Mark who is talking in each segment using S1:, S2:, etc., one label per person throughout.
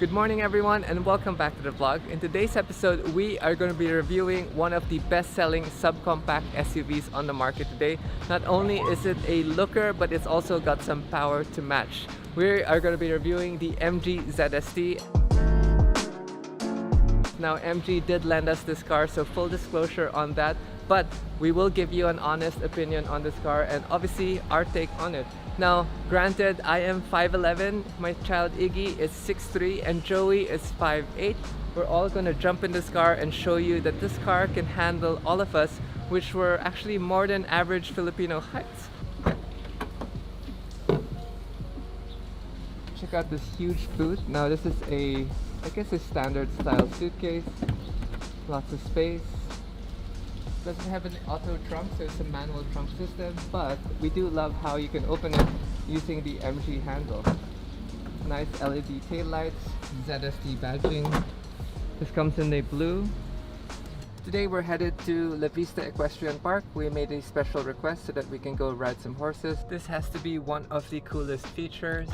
S1: Good morning everyone and welcome back to the vlog. In today's episode, we are going to be reviewing one of the best-selling subcompact SUVs on the market today. Not only is it a looker, but it's also got some power to match. We are going to be reviewing the MG ZST. Now MG did lend us this car, so full disclosure on that, but we will give you an honest opinion on this car and obviously our take on it. Now, granted, I am 5'11", my child Iggy is 6'3", and Joey is 5'8". We're all gonna jump in this car and show you that this car can handle all of us, which were actually more than average Filipino heights. Check out this huge boot. Now this is I guess a standard style suitcase. Lots of space. Doesn't have an auto trunk, so it's a manual trunk system, but we do love how you can open it using the MG handle. Nice LED tail lights, ZST badging. This comes in a blue. Today we're headed to La Vista Equestrian Park. We made a special request so that we can go ride some horses. This has to be one of the coolest features.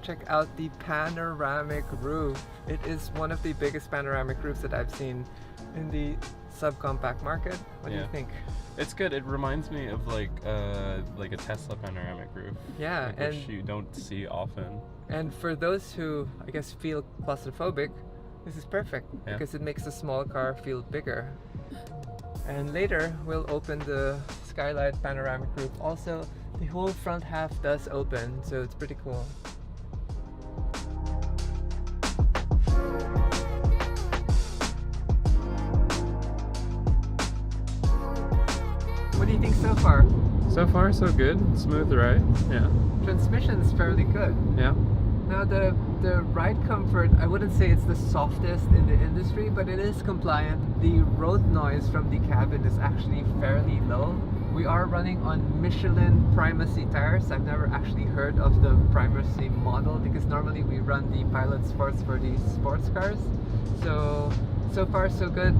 S1: Check out the panoramic roof. It is one of the biggest panoramic roofs that I've seen in the subcompact market. What do you think?
S2: It's good. It reminds me of like a Tesla panoramic roof.
S1: Yeah,
S2: which you don't see often.
S1: And for those who, I guess, feel claustrophobic, this is perfect because it makes a small car feel bigger. And later we'll open the skylight panoramic roof. Also, the whole front half does open, so it's pretty cool. What do you think so far?
S2: So far, so good. Smooth ride. Yeah.
S1: Transmission's fairly good.
S2: Yeah.
S1: Now the ride comfort, I wouldn't say it's the softest in the industry, but it is compliant. The road noise from the cabin is actually fairly low. We are running on Michelin Primacy tires. I've never actually heard of the Primacy model because normally we run the Pilot Sports for these sports cars. So far so good.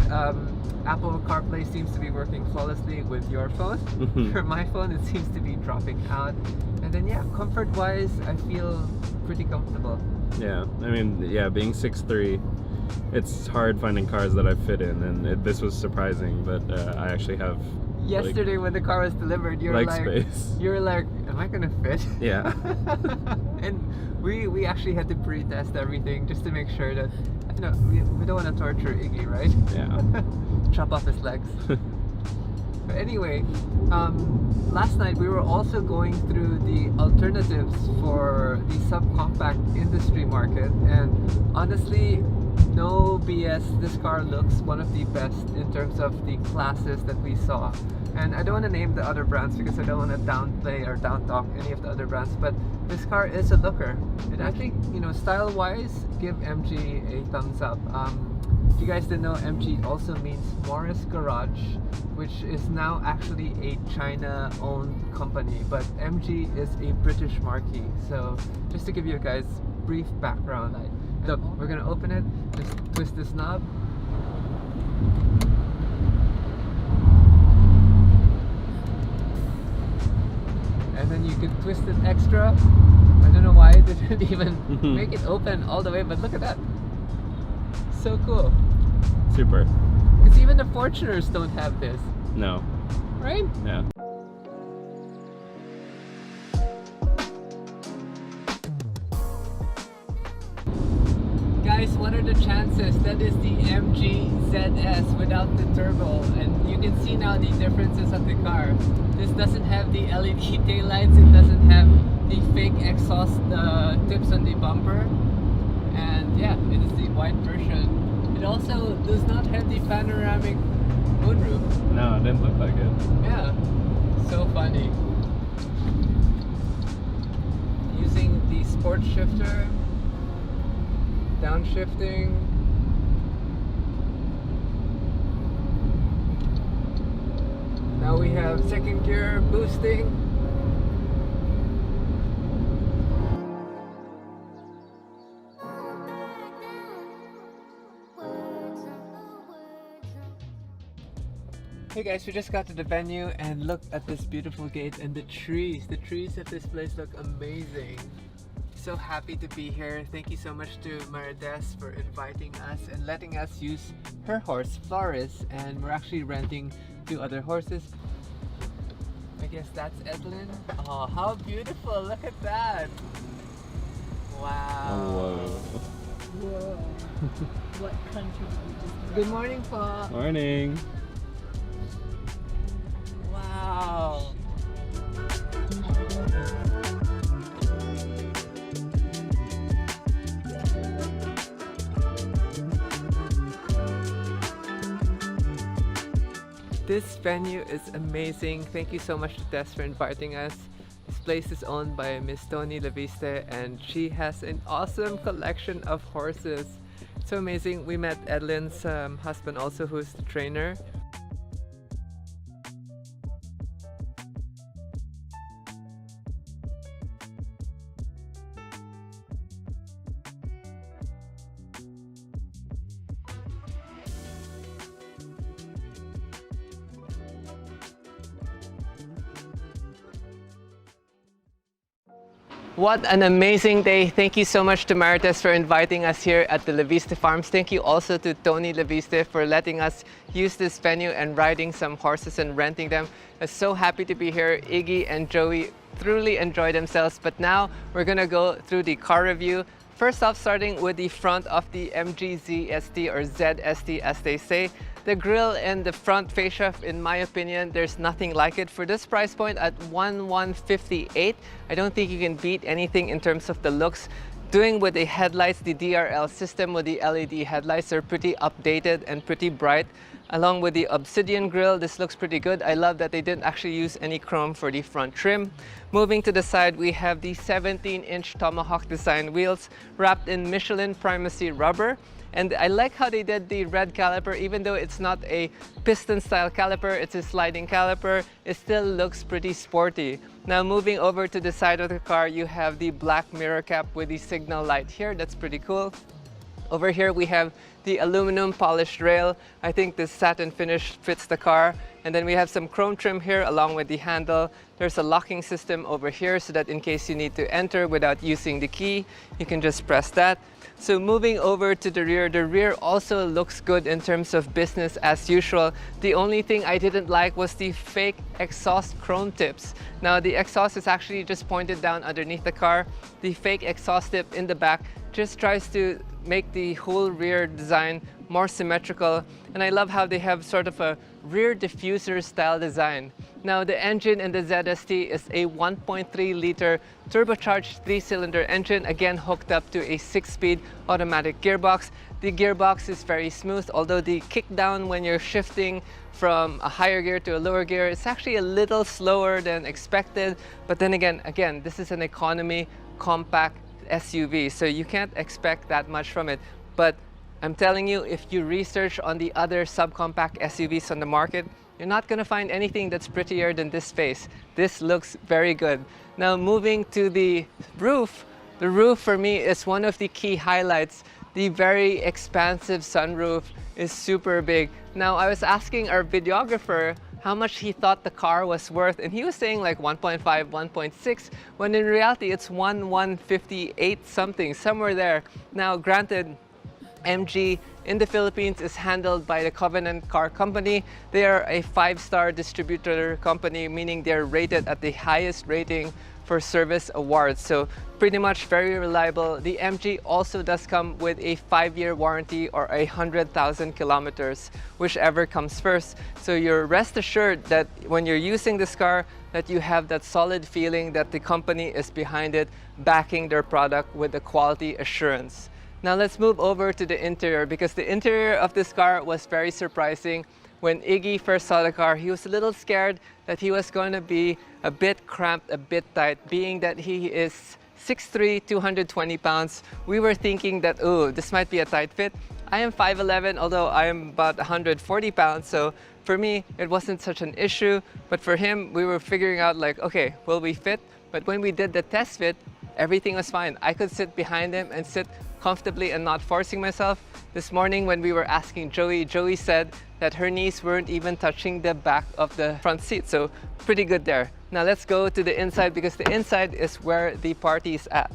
S1: Apple CarPlay seems to be working flawlessly with your phone. For my phone, it seems to be dropping out. And then yeah, comfort-wise, I feel pretty comfortable.
S2: Yeah, I mean, yeah, being 6'3", it's hard finding cars that I fit in, and this was surprising, but I actually have.
S1: Yesterday when the car was delivered, you were like,
S2: space.
S1: You were like, am I gonna fit?
S2: Yeah.
S1: And we actually had to pre-test everything just to make sure that, you know, we don't want to torture Iggy, right?
S2: Yeah.
S1: Chop off his legs. But anyway, last night we were also going through the alternatives for the subcompact industry market, and honestly, no BS, this car looks one of the best in terms of the classes that we saw. And I don't want to name the other brands because I don't want to downplay or downtalk any of the other brands, but this car is a looker. And I think, you know, style-wise, give MG a thumbs up. If you guys didn't know, MG also means Morris Garage, which is now actually a China-owned company, but MG is a British marquee. So just to give you guys brief background, look, we're gonna open it, just twist this knob. And then you can twist it extra. I don't know why it didn't even make it open all the way, but look at that. So cool.
S2: Super.
S1: Because even the Fortuners don't have this.
S2: No.
S1: Right?
S2: Yeah.
S1: Guys, what are the chances? That is the MG ZS without the turbo, and you can see now the differences of the car. This doesn't have the LED taillights, it doesn't have the fake exhaust tips on the bumper, and yeah, it is the white version. It also does not have the panoramic moonroof.
S2: No, it didn't look like it.
S1: Yeah, so funny. Using the sport shifter, downshifting. Now we have second gear boosting. Hey guys, we just got to the venue and look at this beautiful gate and the trees. The trees at this place look amazing. so happy to be here. Thank you so much to Marides for inviting us and letting us use her horse, Flores, and we're actually renting 2 other horses. I guess that's Edlin. Oh, how beautiful! Look at that! Wow!
S2: Oh,
S3: Whoa. What country did you just
S1: Good morning, Pa!
S2: morning.
S1: Wow! This venue is amazing. Thank you so much to Tess for inviting us. This place is owned by Miss Tony Leviste and she has an awesome collection of horses. It's so amazing. We met Edlin's husband also, who's the trainer. What an amazing day. Thank you so much to Marites for inviting us here at the Leviste Farms. Thank you also to Tony Leviste for letting us use this venue and riding some horses and renting them. I'm so happy to be here. Iggy and Joey truly enjoyed themselves, but now we're gonna go through the car review. First off, starting with the front of the MG ZST or ZST as they say. The grille and the front fascia, in my opinion, there's nothing like it. For this price point at $1,158, I don't think you can beat anything in terms of the looks. Doing with the headlights, the DRL system with the LED headlights are pretty updated and pretty bright. Along with the obsidian grille, this looks pretty good. I love that they didn't actually use any chrome for the front trim. Moving to the side, we have the 17-inch Tomahawk design wheels wrapped in Michelin Primacy rubber. And I like how they did the red caliper. Even though it's not a piston style caliper, it's a sliding caliper, it still looks pretty sporty. Now moving over to the side of the car, you have the black mirror cap with the signal light here. That's pretty cool. Over here we have the aluminum polished rail. I think this satin finish fits the car. And then we have some chrome trim here along with the handle. There's a locking system over here so that in case you need to enter without using the key, you can just press that. So moving over to the rear also looks good in terms of business as usual. The only thing I didn't like was the fake exhaust chrome tips. Now the exhaust is actually just pointed down underneath the car. The fake exhaust tip in the back just tries to make the whole rear design more symmetrical, and I love how they have sort of a rear diffuser style design. Now the engine in the ZST is a 1.3 liter turbocharged 3-cylinder engine, again hooked up to a 6-speed automatic gearbox. The gearbox is very smooth, although the kickdown when you're shifting from a higher gear to a lower gear, it's actually a little slower than expected. But then again, this is an economy compact SUV, so you can't expect that much from it. But I'm telling you, if you research on the other subcompact SUVs on the market, you're not going to find anything that's prettier than this face. This looks very good. Now moving to the roof for me is one of the key highlights. The very expansive sunroof is super big. Now I was asking our videographer how much he thought the car was worth, and he was saying like 1.5, 1.6, when in reality it's 1,158 something, somewhere there. Now granted, MG in the Philippines is handled by the Covenant Car Company. They are a 5-star distributor company, meaning they're rated at the highest rating for service awards. So pretty much very reliable. The MG also does come with a 5-year warranty or 100,000 kilometers, whichever comes first. So you're rest assured that when you're using this car, that you have that solid feeling that the company is behind it, backing their product with the quality assurance. Now let's move over to the interior, because the interior of this car was very surprising. When Iggy first saw the car, he was a little scared that he was going to be a bit cramped, a bit tight, being that he is 6'3", 220 pounds. We were thinking that, oh, this might be a tight fit. I am 5'11", although I am about 140 pounds, so for me, it wasn't such an issue. But for him, we were figuring out like, okay, will we fit? But when we did the test fit, everything was fine. I could sit behind him and sit comfortably and not forcing myself. This morning when we were asking Joey said that her knees weren't even touching the back of the front seat, so pretty good there. Now let's go to the inside, because the inside is where the party is at.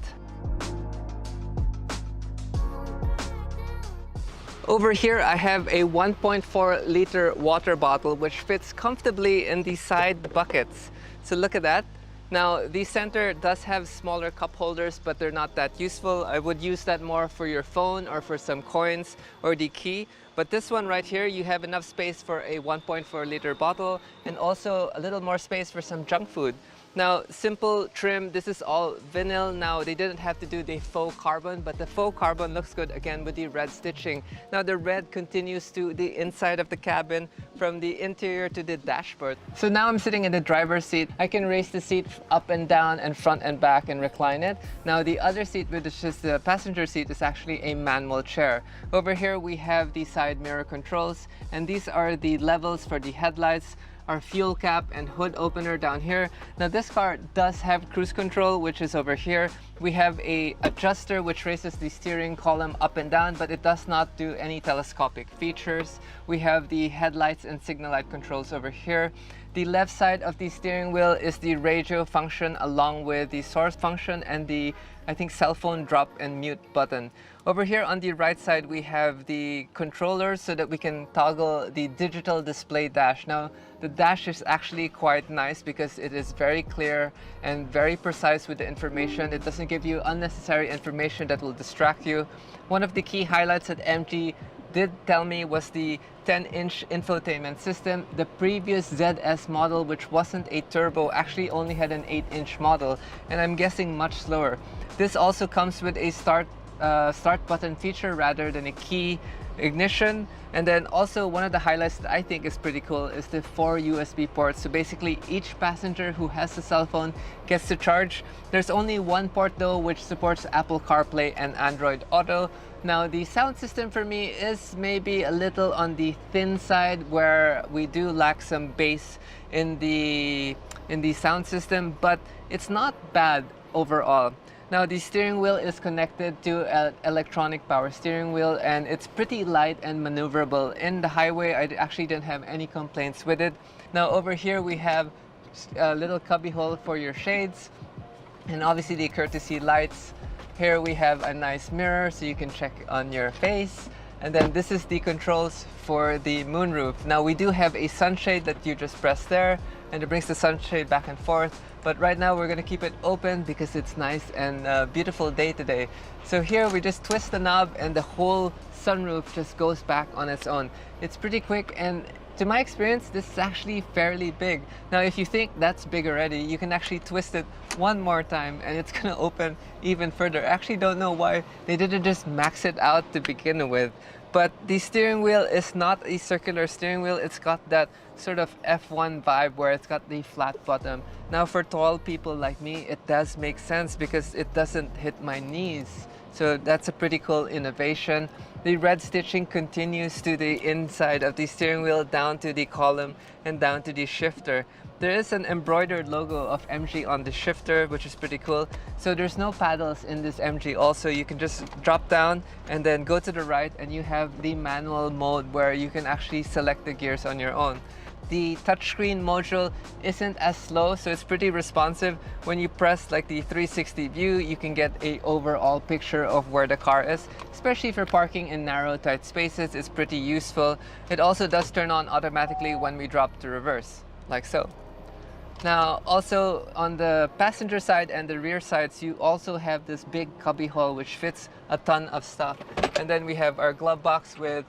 S1: Over here, I have a 1.4 liter water bottle, which fits comfortably in the side buckets. So look at that. Now, the center does have smaller cup holders, but they're not that useful. I would use that more for your phone or for some coins or the key. But this one right here, you have enough space for a 1.4 liter bottle and also a little more space for some junk food. Now, simple trim, this is all vinyl. Now, they didn't have to do the faux carbon, but the faux carbon looks good again with the red stitching. Now, the red continues to the inside of the cabin from the interior to the dashboard. So now I'm sitting in the driver's seat. I can raise the seat up and down and front and back and recline it. Now, the other seat, which is the passenger seat, is actually a manual chair. Over here, we have the side mirror controls, and these are the levels for the headlights, our fuel cap and hood opener down here. Now this car does have cruise control, which is over here. We have a adjuster which raises the steering column up and down, but it does not do any telescopic features. We have the headlights and signal light controls over here. The left side of the steering wheel is the radio function along with the source function and the, I think, cell phone drop and mute button. Over here on the right side, we have the controllers so that we can toggle the digital display dash. Now, the dash is actually quite nice because it is very clear and very precise with the information. It doesn't give you unnecessary information that will distract you. One of the key highlights that MG did tell me was the 10-inch infotainment system. The previous ZS model, which wasn't a turbo, actually only had an 8-inch model, and I'm guessing much slower. This also comes with a start button feature rather than a key ignition. And then also one of the highlights that I think is pretty cool is the 4 USB ports. So basically each passenger who has a cell phone gets to charge. There's only one port though, which supports Apple CarPlay and Android Auto. Now the sound system for me is maybe a little on the thin side, where we do lack some bass in the sound system, but it's not bad overall. Now the steering wheel is connected to an electronic power steering wheel, and it's pretty light and maneuverable. In the highway, I actually didn't have any complaints with it. Now over here we have a little cubby hole for your shades, and obviously the courtesy lights. Here we have a nice mirror so you can check on your face. And then this is the controls for the moonroof. Now we do have a sunshade that you just press there, and it brings the sunshade back and forth. But right now we're gonna keep it open because it's nice and beautiful day today. So here we just twist the knob and the whole sunroof just goes back on its own. It's pretty quick, and to my experience, this is actually fairly big. Now, if you think that's big already, you can actually twist it one more time and it's gonna open even further. I actually don't know why they didn't just max it out to begin with. But the steering wheel is not a circular steering wheel. It's got that sort of F1 vibe where it's got the flat bottom. Now, for tall people like me, it does make sense because it doesn't hit my knees. So that's a pretty cool innovation. The red stitching continues to the inside of the steering wheel, down to the column and down to the shifter. There is an embroidered logo of MG on the shifter, which is pretty cool. So there's no paddles in this MG also. You can just drop down and then go to the right, and you have the manual mode where you can actually select the gears on your own. The touchscreen module isn't as slow, so it's pretty responsive. When you press like the 360 view, you can get a overall picture of where the car is, especially for parking in narrow, tight spaces. It's pretty useful. It also does turn on automatically when we drop to reverse, like so. Now, also on the passenger side and the rear sides, you also have this big cubby hole which fits a ton of stuff. And then we have our glove box with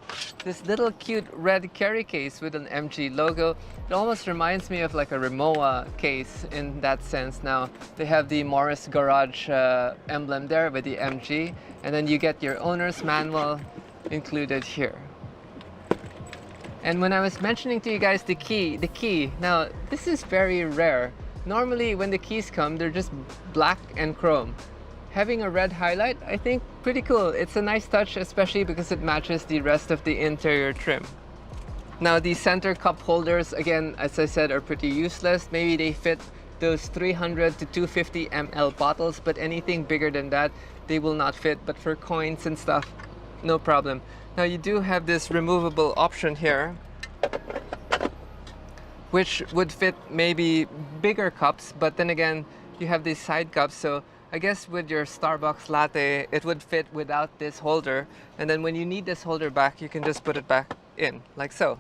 S1: this little cute red carry case with an MG logo. It almost reminds me of like a Rimowa case in that sense. Now, they have the Morris Garage emblem there with the MG, and then you get your owner's manual included here. And when I was mentioning to you guys the key, now this is very rare. Normally when the keys come, they're just black and chrome. Having a red highlight, I think pretty cool. It's a nice touch, especially because it matches the rest of the interior trim. Now the center cup holders, again, as I said, are pretty useless. Maybe they fit those 300 to 250 ml bottles, but anything bigger than that, they will not fit. But for coins and stuff, no problem. Now you do have this removable option here, which would fit maybe bigger cups, but then again, you have these side cups, so I guess with your Starbucks latte, it would fit without this holder. And then when you need this holder back, you can just put it back in, like so.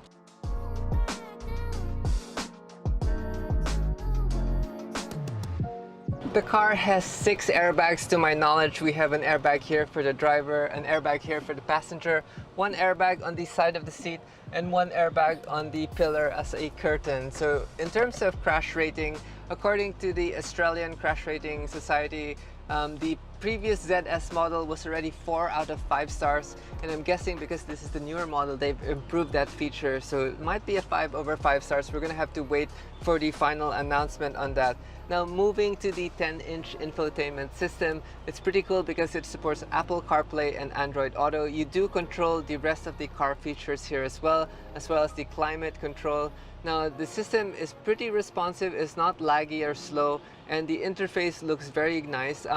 S1: The car has 6 airbags to my knowledge. We have an airbag here for the driver, an airbag here for the passenger, 1 airbag on the side of the seat, and 1 airbag on the pillar as a curtain. So in terms of crash rating, according to the Australian Crash Rating Society, the previous ZS model was already 4 out of 5 stars, and I'm guessing because this is the newer model, they've improved that feature, so it might be a 5 over 5 stars. We're gonna have to wait for the final announcement on that. Now, moving to the 10-inch infotainment system, it's pretty cool because it supports Apple CarPlay and Android Auto. You do control the rest of the car features here as well as the climate control. Now, the system is pretty responsive, it's not laggy or slow, and the interface looks very nice.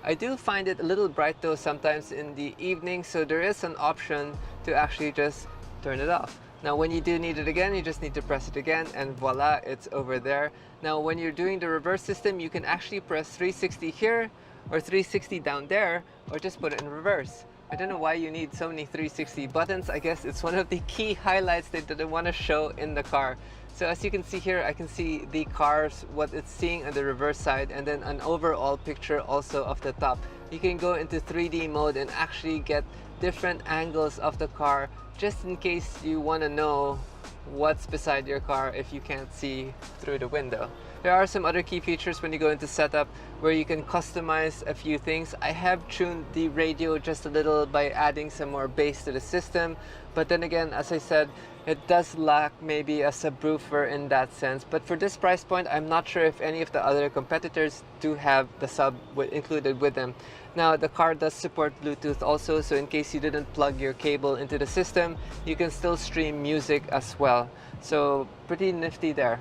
S1: I do find it a little bright though sometimes in the evening, so there is an option to actually just turn it off. Now, when you do need it again, you just need to press it again, and voila, it's over there. Now, when you're doing the reverse system, you can actually press 360 here or 360 down there, or just put it in reverse. I don't know why you need so many 360 buttons. I guess it's one of the key highlights they didn't want to show in the car. So as you can see here, I can see the cars, what it's seeing on the reverse side, and then an overall picture also of the top. You can go into 3D mode and actually get different angles of the car, just in case you want to know what's beside your car if you can't see through the window. There are some other key features when you go into setup where you can customize a few things. I have tuned the radio just a little by adding some more bass to the system, but then again, as I said, it does lack maybe a subwoofer in that sense. But for this price point, I'm not sure if any of the other competitors do have the sub included with them. Now, the car does support Bluetooth also, so in case you didn't plug your cable into the system, you can still stream music as well. So pretty nifty there.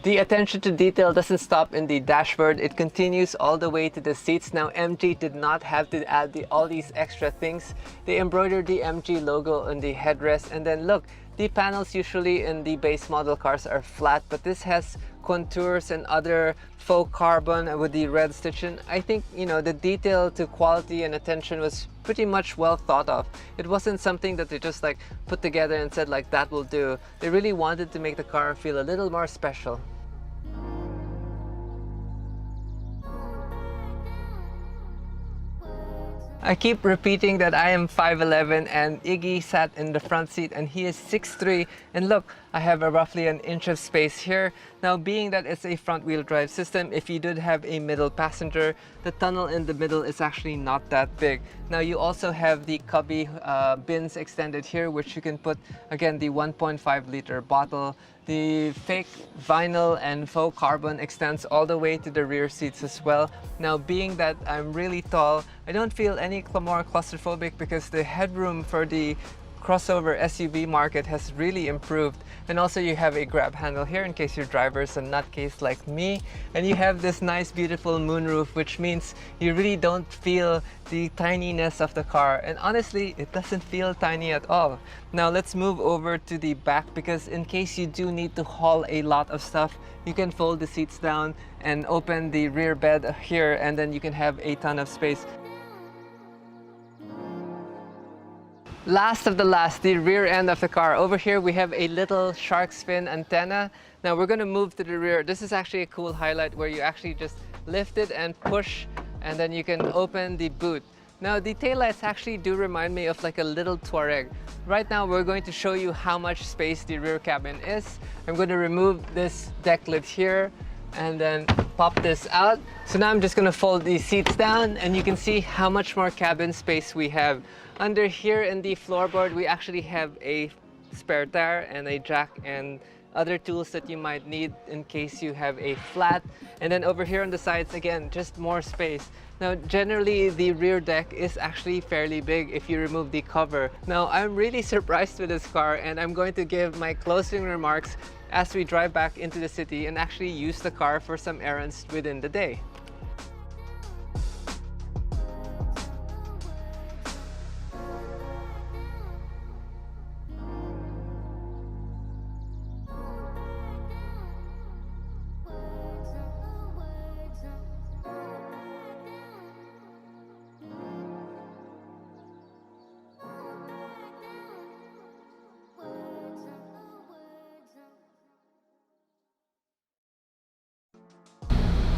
S1: The attention to detail doesn't stop in the dashboard. It continues all the way to the seats. Now, MG did not have to add all these extra things. They embroidered the MG logo on the headrest, and then look, the panels usually in the base model cars are flat, but this has contours and other faux carbon with the red stitching. I think, you know, the detail to quality and attention was pretty much well thought of. It wasn't something that they just like put together and said like that will do. They really wanted to make the car feel a little more special. I keep repeating that I am 5'11", and Iggy sat in the front seat and he is 6'3", and look, I have roughly an inch of space here. Now, being that it's a front-wheel drive system, if you did have a middle passenger, the tunnel in the middle is actually not that big. Now, you also have the cubby bins extended here, which you can put, again, the 1.5 liter bottle. The fake vinyl and faux carbon extends all the way to the rear seats as well. Now, being that I'm really tall, I don't feel any more claustrophobic because the headroom for the crossover SUV market has really improved. And also you have a grab handle here in case your driver's a nutcase like me, and you have this nice beautiful moonroof, which means you really don't feel the tininess of the car, and honestly it doesn't feel tiny at all. Now let's move over to the back, because in case you do need to haul a lot of stuff, you can fold the seats down and open the rear bed here, and then you can have a ton of space. Last of the last, the rear end of the car. Over here we have a little shark's fin antenna. Now we're going to move to the rear. This is actually a cool highlight where you actually just lift it and push, and then you can open the boot. Now the taillights actually do remind me of like a little Touareg. Right now we're going to show you how much space the rear cabin is. I'm going to remove this deck lid here and then pop this out. So now I'm just going to fold these seats down, and you can see how much more cabin space we have. Under here in the floorboard, we actually have a spare tire and a jack and other tools that you might need in case you have a flat. And then over here on the sides, again, just more space. Now, generally, the rear deck is actually fairly big if you remove the cover. Now, I'm really surprised with this car, and I'm going to give my closing remarks as we drive back into the city and actually use the car for some errands within the day.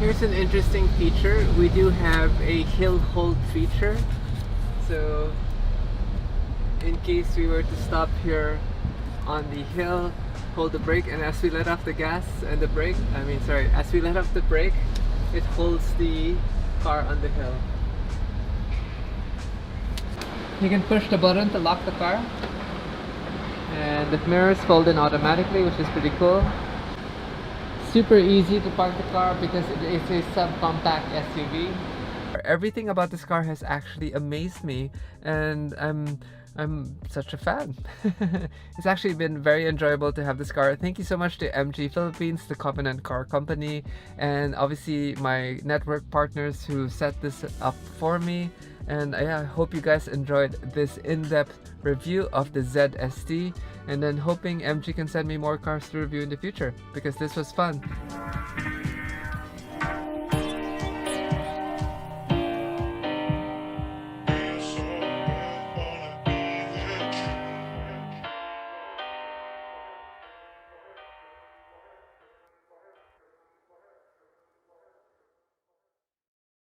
S1: Here's an interesting feature. We do have a hill hold feature. So in case we were to stop here on the hill, hold the brake, and as we let off the gas and the brake, as we let off the brake, it holds the car on the hill. You can push the button to lock the car, and the mirrors fold in automatically, which is pretty cool. Super easy to park the car because it is a subcompact SUV. Everything about this car has actually amazed me, and I'm such a fan. It's actually been very enjoyable to have this car. Thank you so much to MG Philippines, the Covenant Car Company, and obviously my network partners who set this up for me. And I hope you guys enjoyed this in-depth review of the ZST, and then hoping MG can send me more cars to review in the future because this was fun.